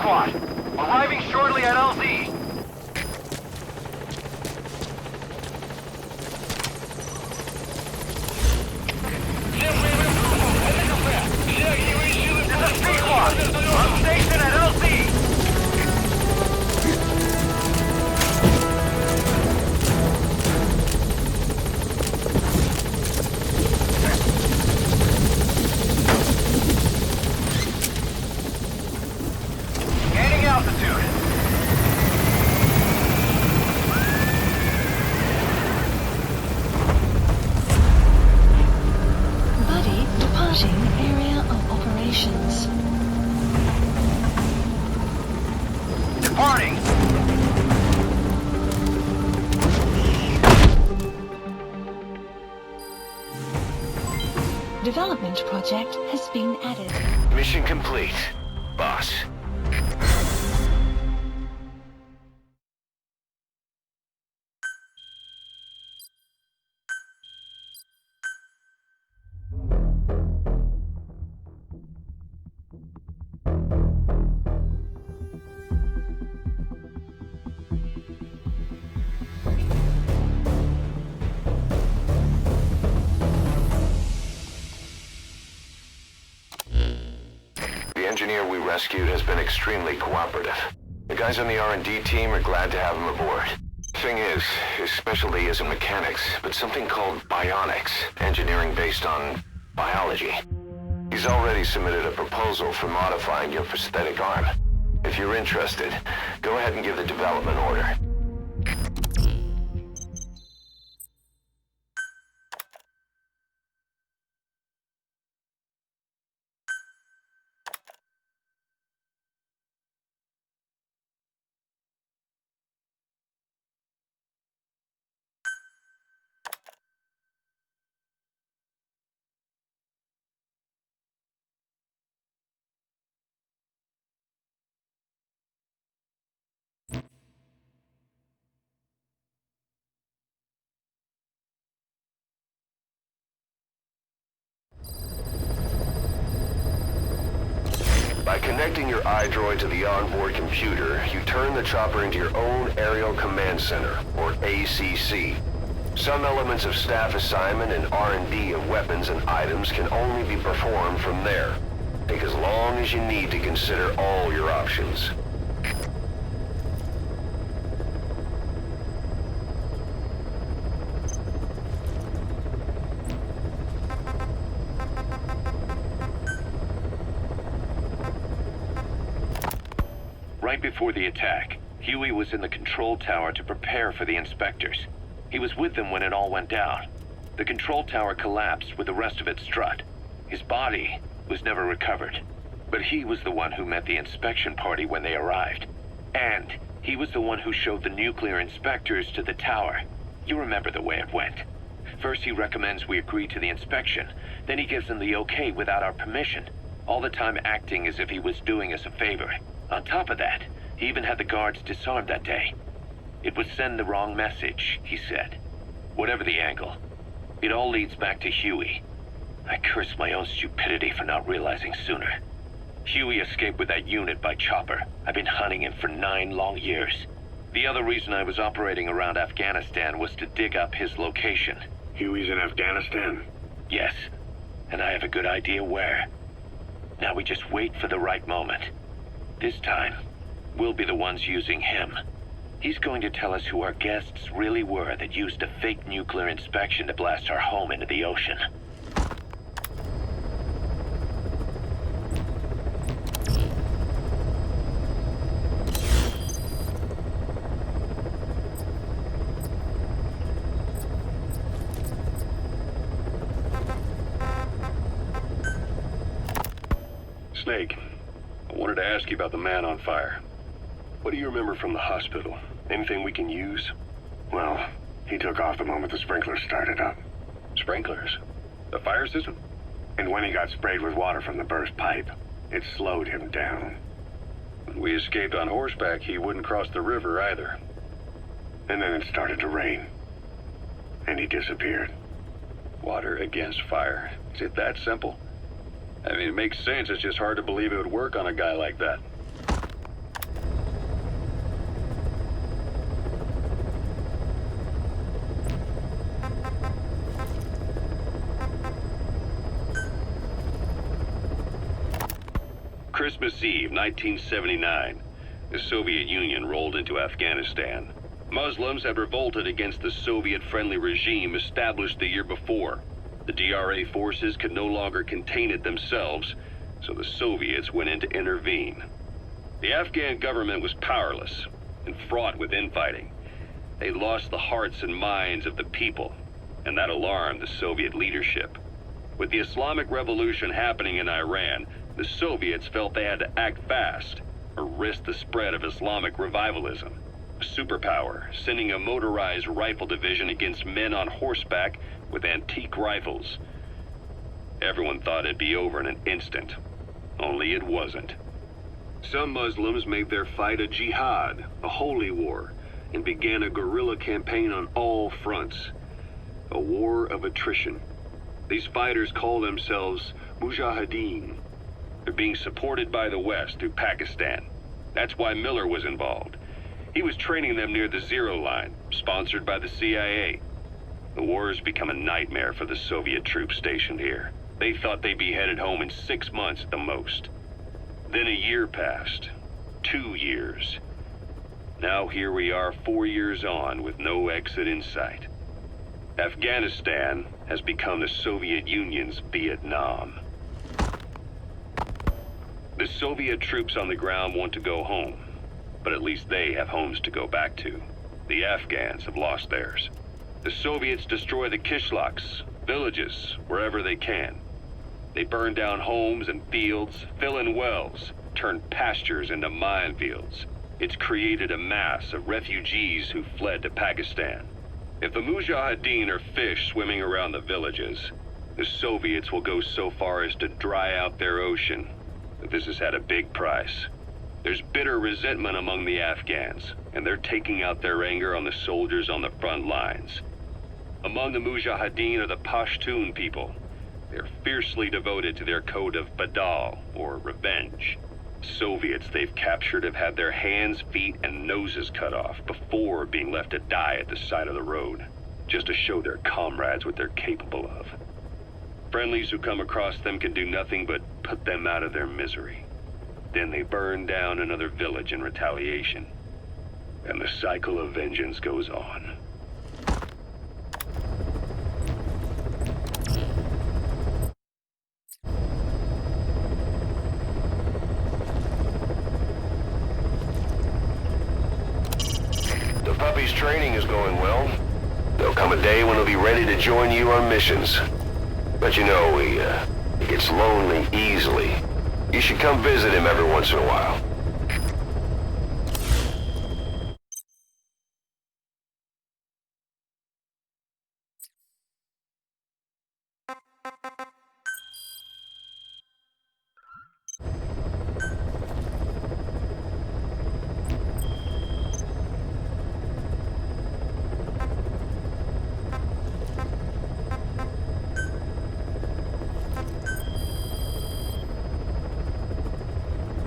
squad. Arriving shortly at LZ. This is C squad. On station at LZ. Gaining altitude. Buddy departing area of operations. Departing. Development project has been added. Mission complete, boss. The engineer we rescued has been extremely cooperative. The guys on the R&D team are glad to have him aboard. Thing is, his specialty isn't mechanics, but something called bionics, engineering based on biology. He's already submitted a proposal for modifying your prosthetic arm. If you're interested, go ahead and give the development order. By connecting your iDroid to the onboard computer, you turn the chopper into your own Aerial Command Center, or ACC. Some elements of staff assignment and R&D of weapons and items can only be performed from there. Take as long as you need to consider all your options. Right before the attack, Huey was in the control tower to prepare for the inspectors. He was with them when it all went down. The control tower collapsed with the rest of its strut. His body was never recovered, but he was the one who met the inspection party when they arrived. And he was the one who showed the nuclear inspectors to the tower. You remember the way it went. First he recommends we agree to the inspection, then he gives them the okay without our permission, all the time acting as if he was doing us a favor. On top of that, he even had the guards disarmed that day. It would send the wrong message, he said. Whatever the angle, it all leads back to Huey. I curse my own stupidity for not realizing sooner. Huey escaped with that unit by chopper. I've been hunting him for 9 long years. The other reason I was operating around Afghanistan was to dig up his location. Huey's in Afghanistan? Yes, and I have a good idea where. Now we just wait for the right moment. This time, we'll be the ones using him. He's going to tell us who our guests really were that used a fake nuclear inspection to blast our home into the ocean. Snake, I wanted to ask you about the man on fire. What do you remember from the hospital? Anything we can use? Well, he took off the moment the sprinklers started up. Sprinklers? The fire system? And when he got sprayed with water from the burst pipe, it slowed him down. When we escaped on horseback, he wouldn't cross the river either. And then it started to rain. And he disappeared. Water against fire. Is it that simple? I mean, it makes sense. It's just hard to believe it would work on a guy like that. Christmas Eve, 1979, the Soviet Union rolled into Afghanistan. Muslims had revolted against the Soviet-friendly regime established the year before. The DRA forces could no longer contain it themselves, so the Soviets went in to intervene. The Afghan government was powerless and fraught with infighting. They lost the hearts and minds of the people, and that alarmed the Soviet leadership. With the Islamic Revolution happening in Iran, the Soviets felt they had to act fast or risk the spread of Islamic revivalism. A superpower, sending a motorized rifle division against men on horseback with antique rifles. Everyone thought it'd be over in an instant, only it wasn't. Some Muslims made their fight a jihad, a holy war, and began a guerrilla campaign on all fronts. A war of attrition. These fighters call themselves Mujahideen. They're being supported by the West through Pakistan. That's why Miller was involved. He was training them near the Zero Line, sponsored by the CIA. The war has become a nightmare for the Soviet troops stationed here. They thought they'd be headed home in 6 months at the most. Then a year passed. 2 years. Now here we are 4 years on with no exit in sight. Afghanistan has become the Soviet Union's Vietnam. The Soviet troops on the ground want to go home, but at least they have homes to go back to. The Afghans have lost theirs. The Soviets destroy the kishlaks, villages, wherever they can. They burn down homes and fields, fill in wells, turn pastures into minefields. It's created a mass of refugees who fled to Pakistan. If the Mujahideen are fish swimming around the villages, the Soviets will go so far as to dry out their ocean. But this has had a big price. There's bitter resentment among the Afghans, and they're taking out their anger on the soldiers on the front lines. Among the Mujahideen are the Pashtun people. They're fiercely devoted to their code of Badal, or revenge. Soviets they've captured have had their hands, feet, and noses cut off before being left to die at the side of the road, just to show their comrades what they're capable of. Friendlies who come across them can do nothing but put them out of their misery. Then they burn down another village in retaliation. And the cycle of vengeance goes on. The puppy's training is going well. There'll come a day when he'll be ready to join you on missions. But you know, he gets lonely easily. You should come visit him every once in a while.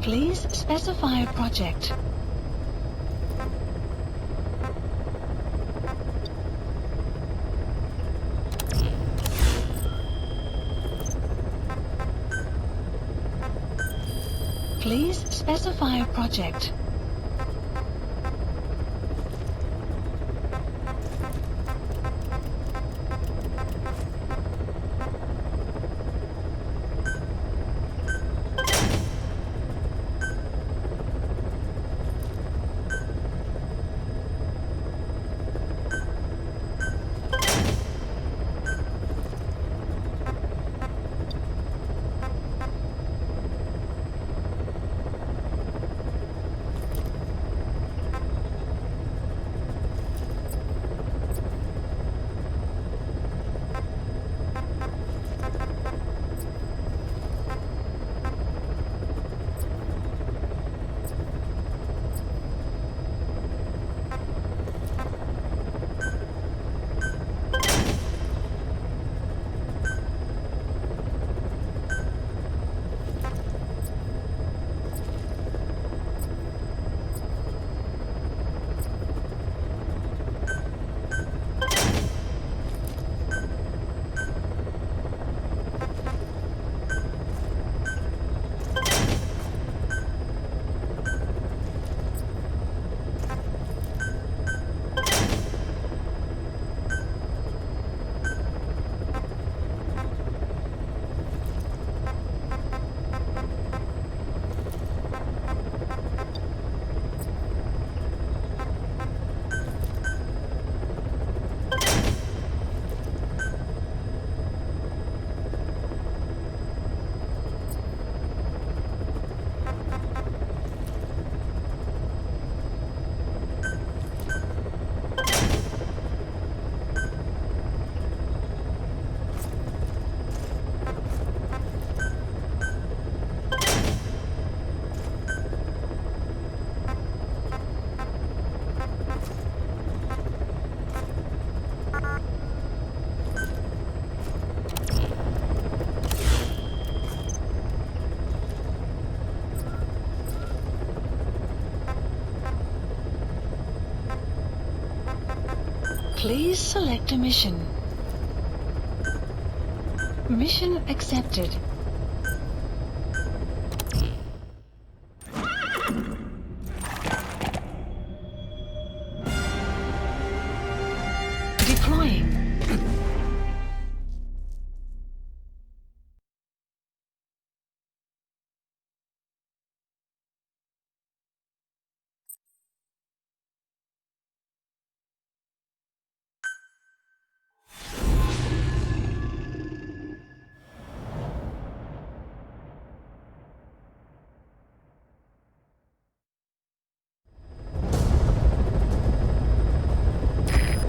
Please specify a project. Please specify a project. Please select a mission. Mission accepted. Deploying.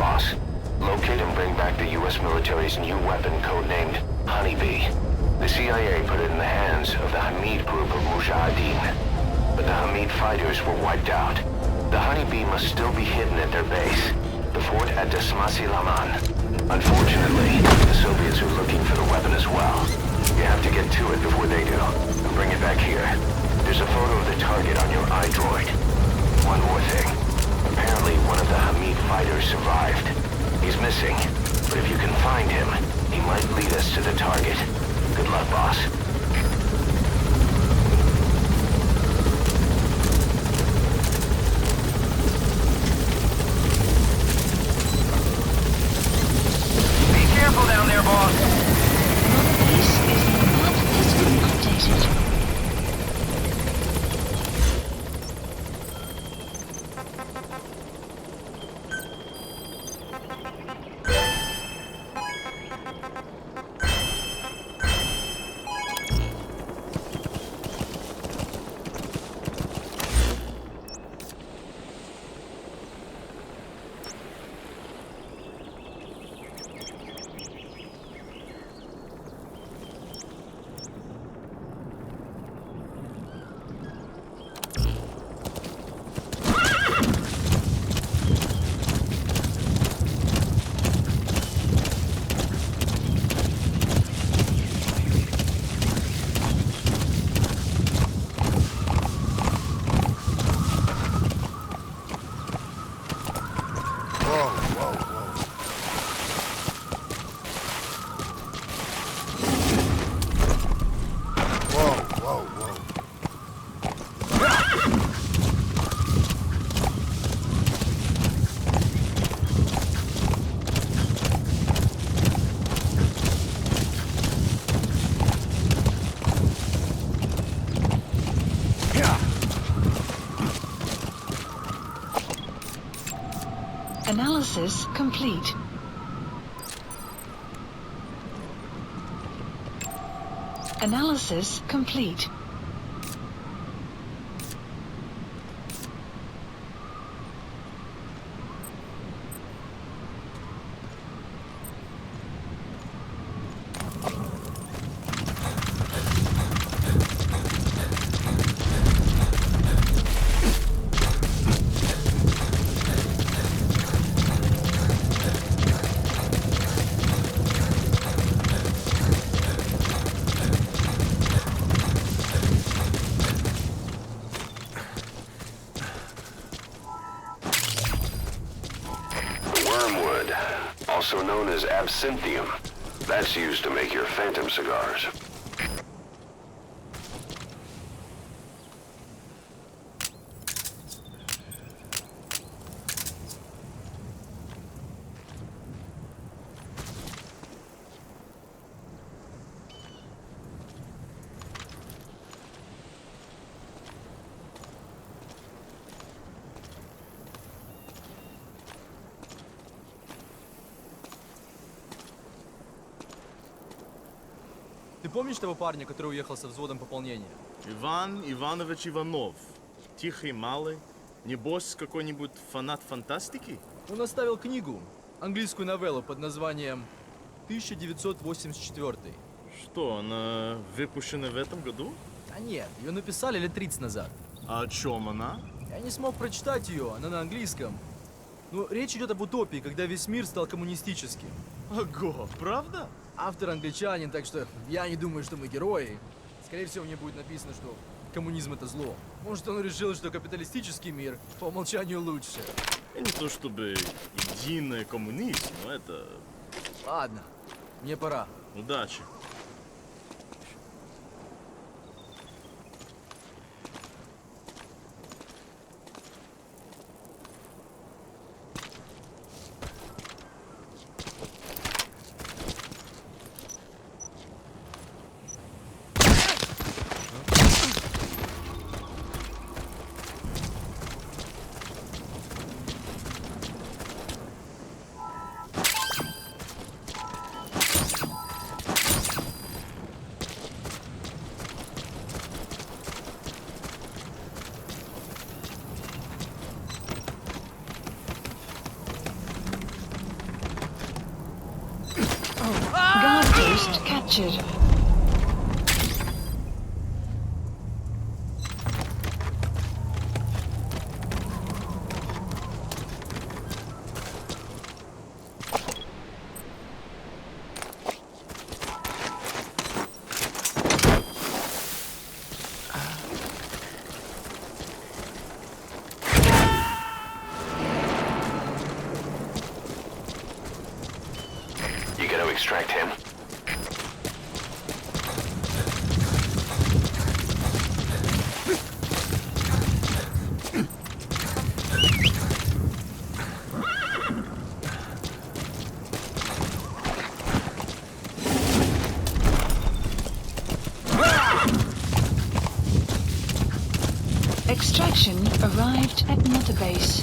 Boss, locate and bring back the U.S. military's new weapon codenamed Honeybee. The CIA put it in the hands of the Hamid group of Mujahideen. But the Hamid fighters were wiped out. The Honeybee must still be hidden at their base, the fort at Desmasi Laman. Unfortunately, the Soviets are looking for the weapon as well. You have to get to it before they do, and bring it back here. There's a photo of the target on your iDroid. One more thing. Apparently, one of the Hamid fighters survived. He's missing, but if you can find him, he might lead us to the target. Good luck, boss. Be careful down there, boss. Another base is on the map has been updated. Analysis complete. Analysis complete. Wormwood, also known as absinthium. That's used to make your phantom cigars. Ты помнишь того парня, который уехал со взводом пополнения? Иван Иванович Иванов. Тихий, малый. Небось, какой-нибудь фанат фантастики? Он оставил книгу, английскую новеллу под названием 1984. Что, она выпущена в этом году? А нет, ее написали лет 30 назад. А о чем она? Я не смог прочитать ее, она на английском. Ну, речь идет об утопии, когда весь мир стал коммунистическим. Ого, правда? Автор англичанин, так что я не думаю, что мы герои. Скорее всего, мне будет написано, что коммунизм это зло. Может, он решил, что капиталистический мир по умолчанию лучше. Не то чтобы единый коммунизм, но это... Ладно, мне пора. Удачи. Guard post captured. You gotta extract him. Extraction arrived at Mother Base.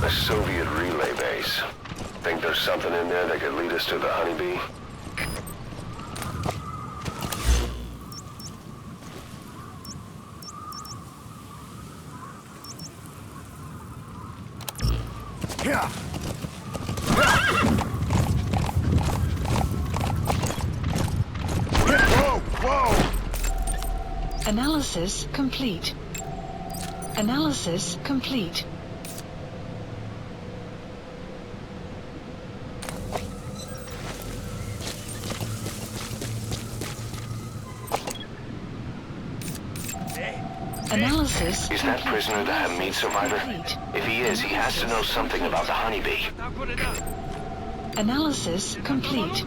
A Soviet relay base. Think there's something in there that could lead us to the honeybee? Analysis complete. Analysis complete. Analysis Is that complete. prisoner the Hamid survivor? Complete. If he is, he has to know something about the honeybee. Not good enough. Analysis complete.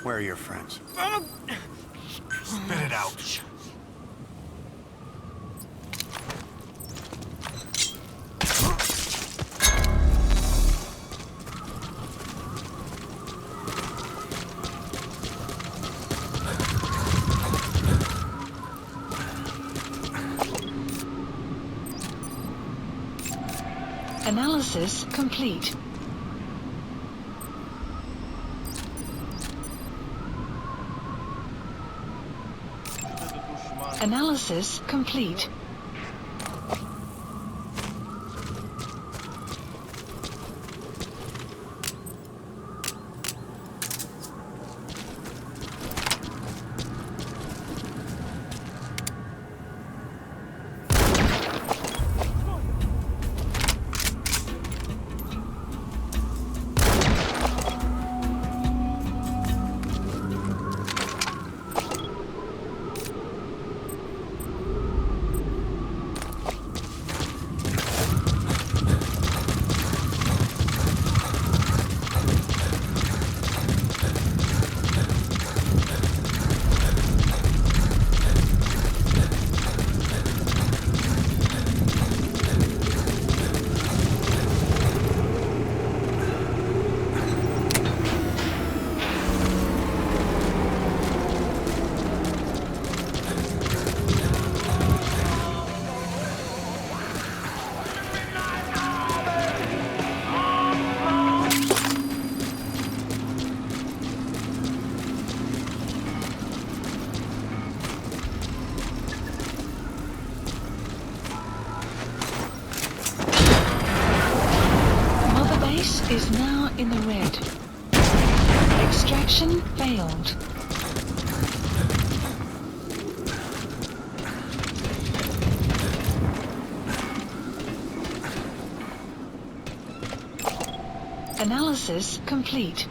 Where are your friends? Spit it out. Analysis complete. Analysis complete. Is now in the red. Extraction failed. Analysis complete.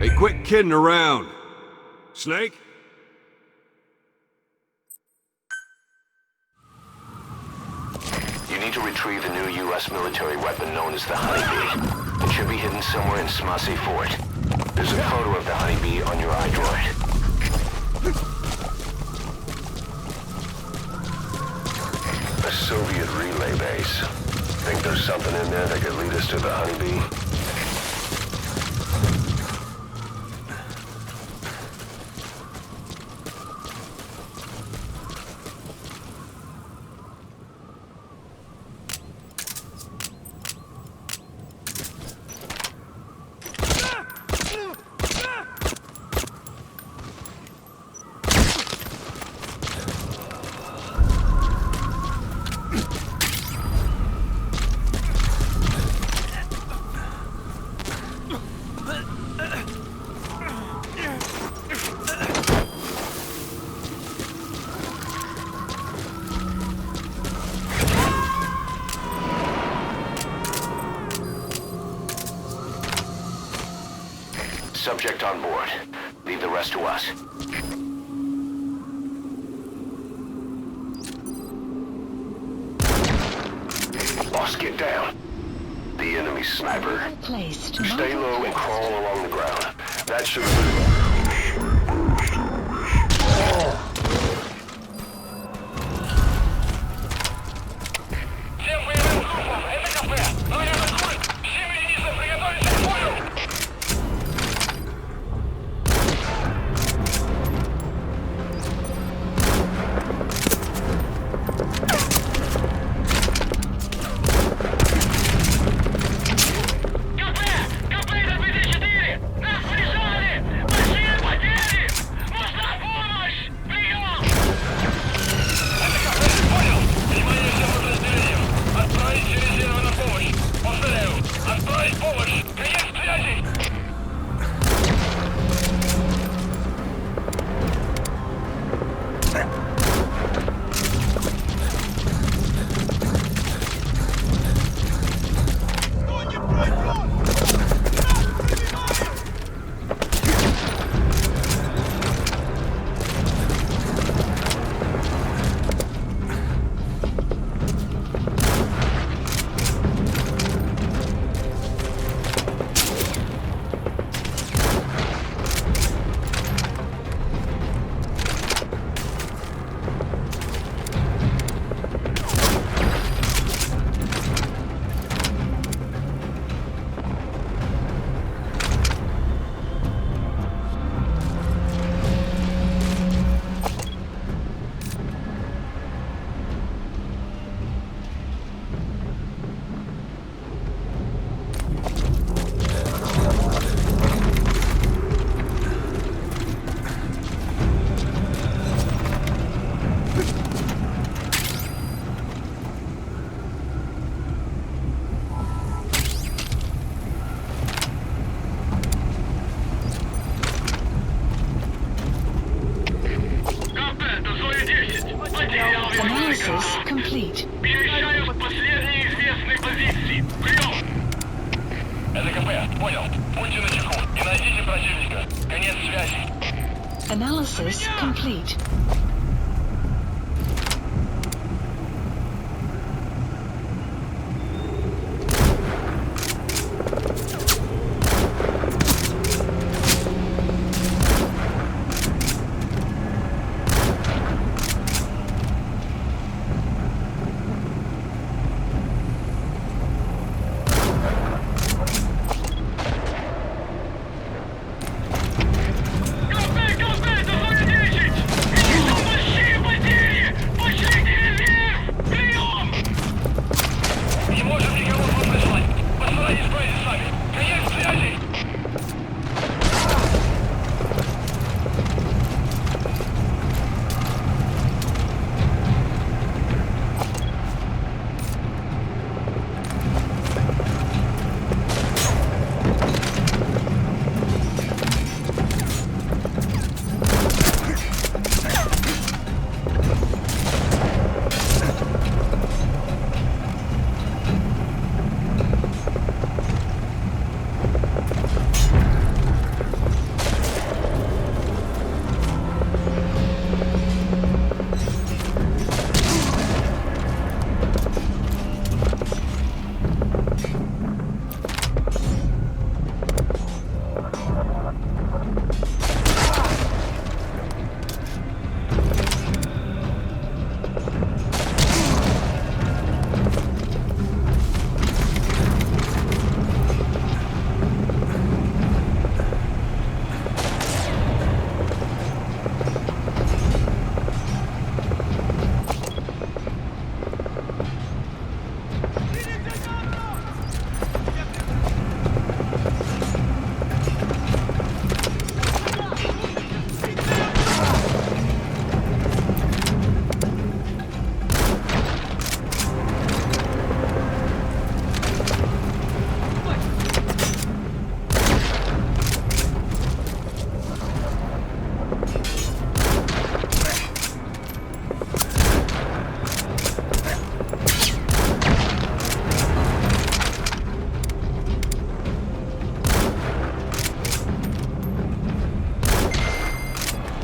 Hey, quit kidding around. Snake? You need to retrieve the new U.S. military weapon known as the Honeybee. It should be hidden somewhere in Smassi Fort. There's a photo of the Honeybee on your iDroid. A Soviet relay base. Think there's something in there that could lead us to the Honeybee? Subject on board. Leave the rest to us. Boss, get down. The enemy sniper. Placed. Stay low and crawl along the ground. That should... Analysis complete.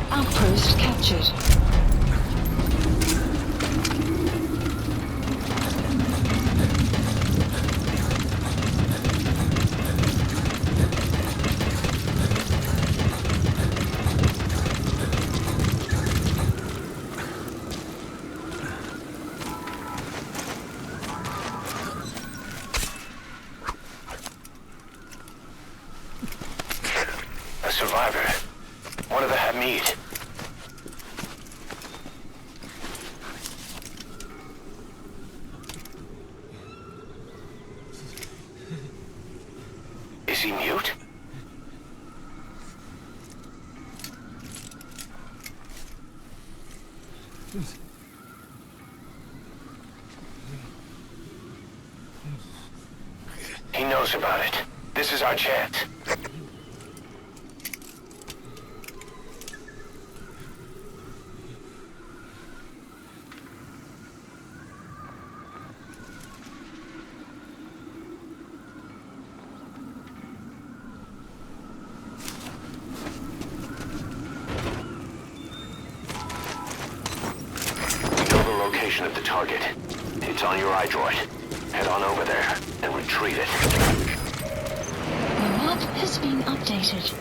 Outpost captured. A survivor. One of the Hamid. Is he mute? He knows about it. This is our chance. Of the target. It's on your iDroid. Head on over there and retrieve it. The map has been updated.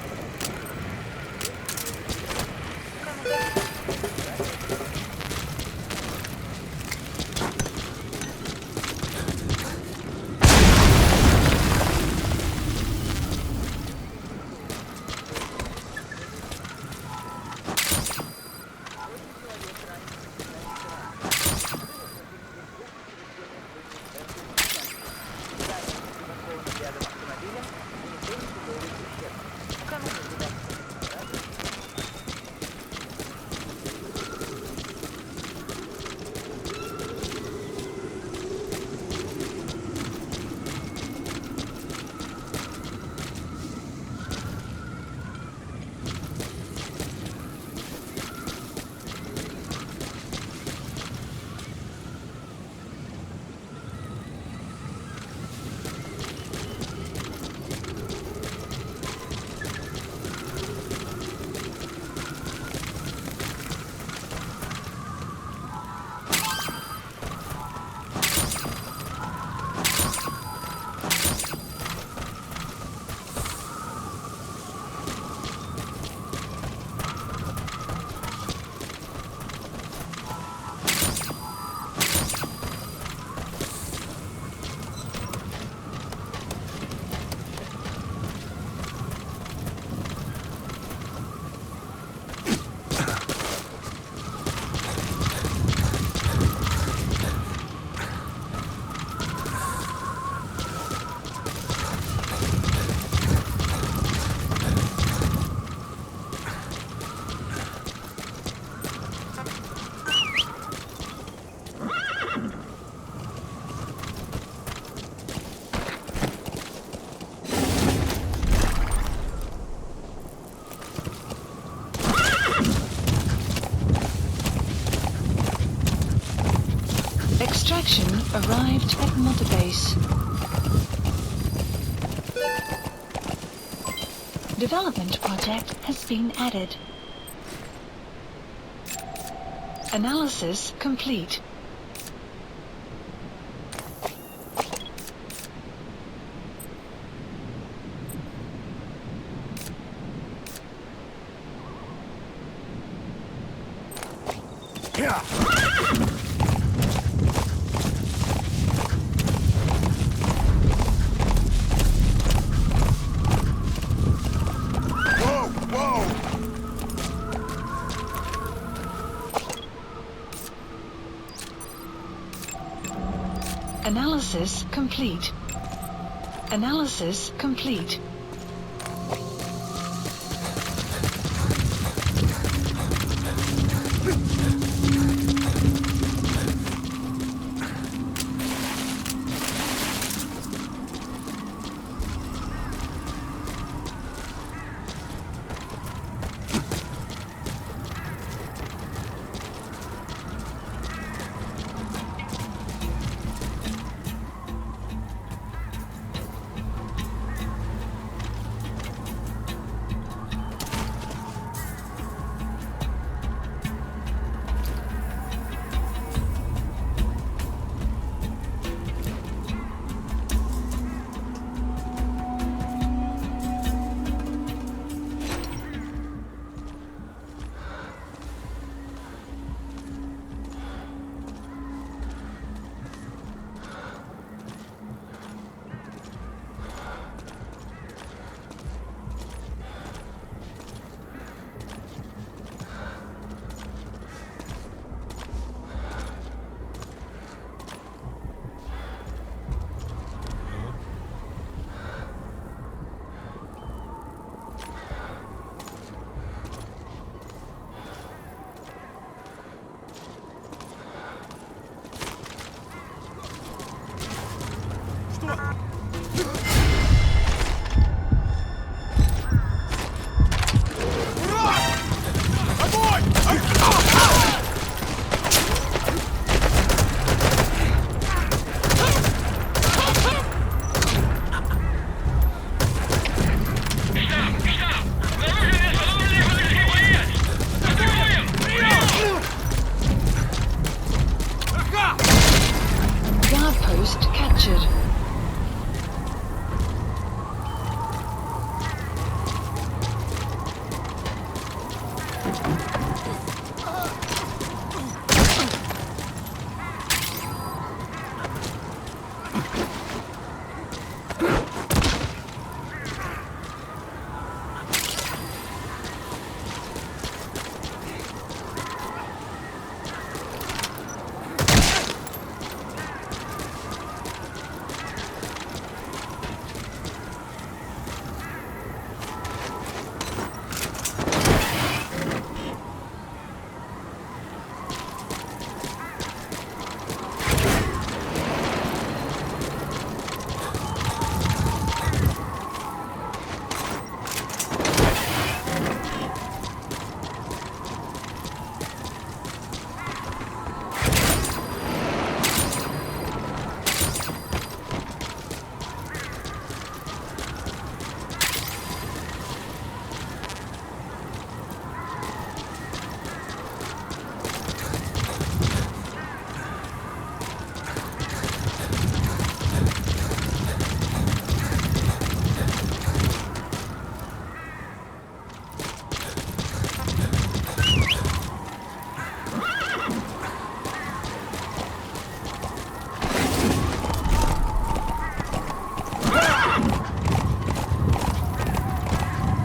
arrived at Mother Base. Development project has been added. Analysis complete. Analysis complete. Analysis complete. Post captured.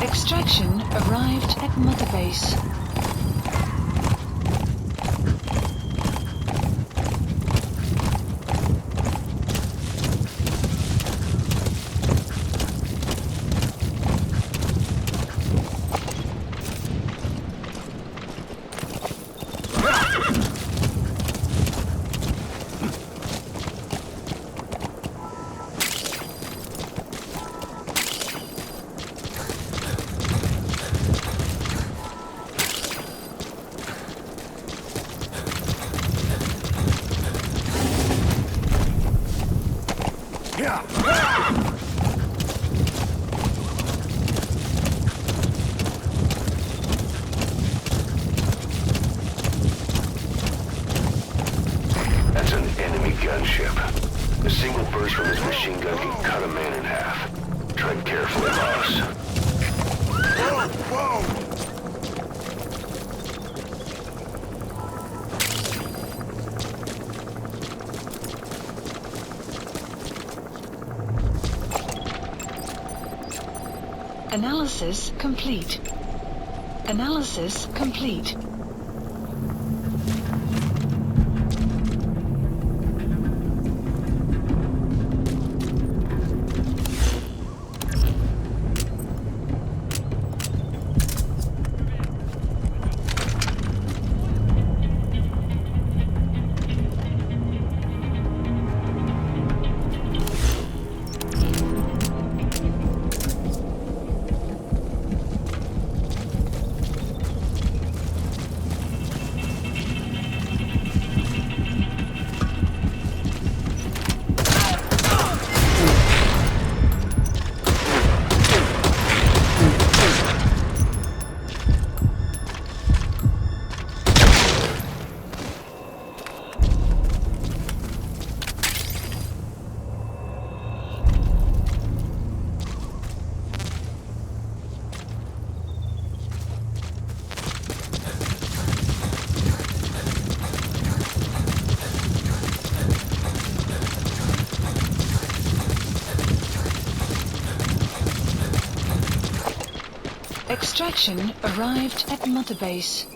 Extraction arrived at Mother Base. That's an enemy gunship. A single burst from his machine gun can cut a man in half. Tread carefully, boss. Whoa, whoa! Analysis complete. Analysis complete. Extraction arrived at Mother Base.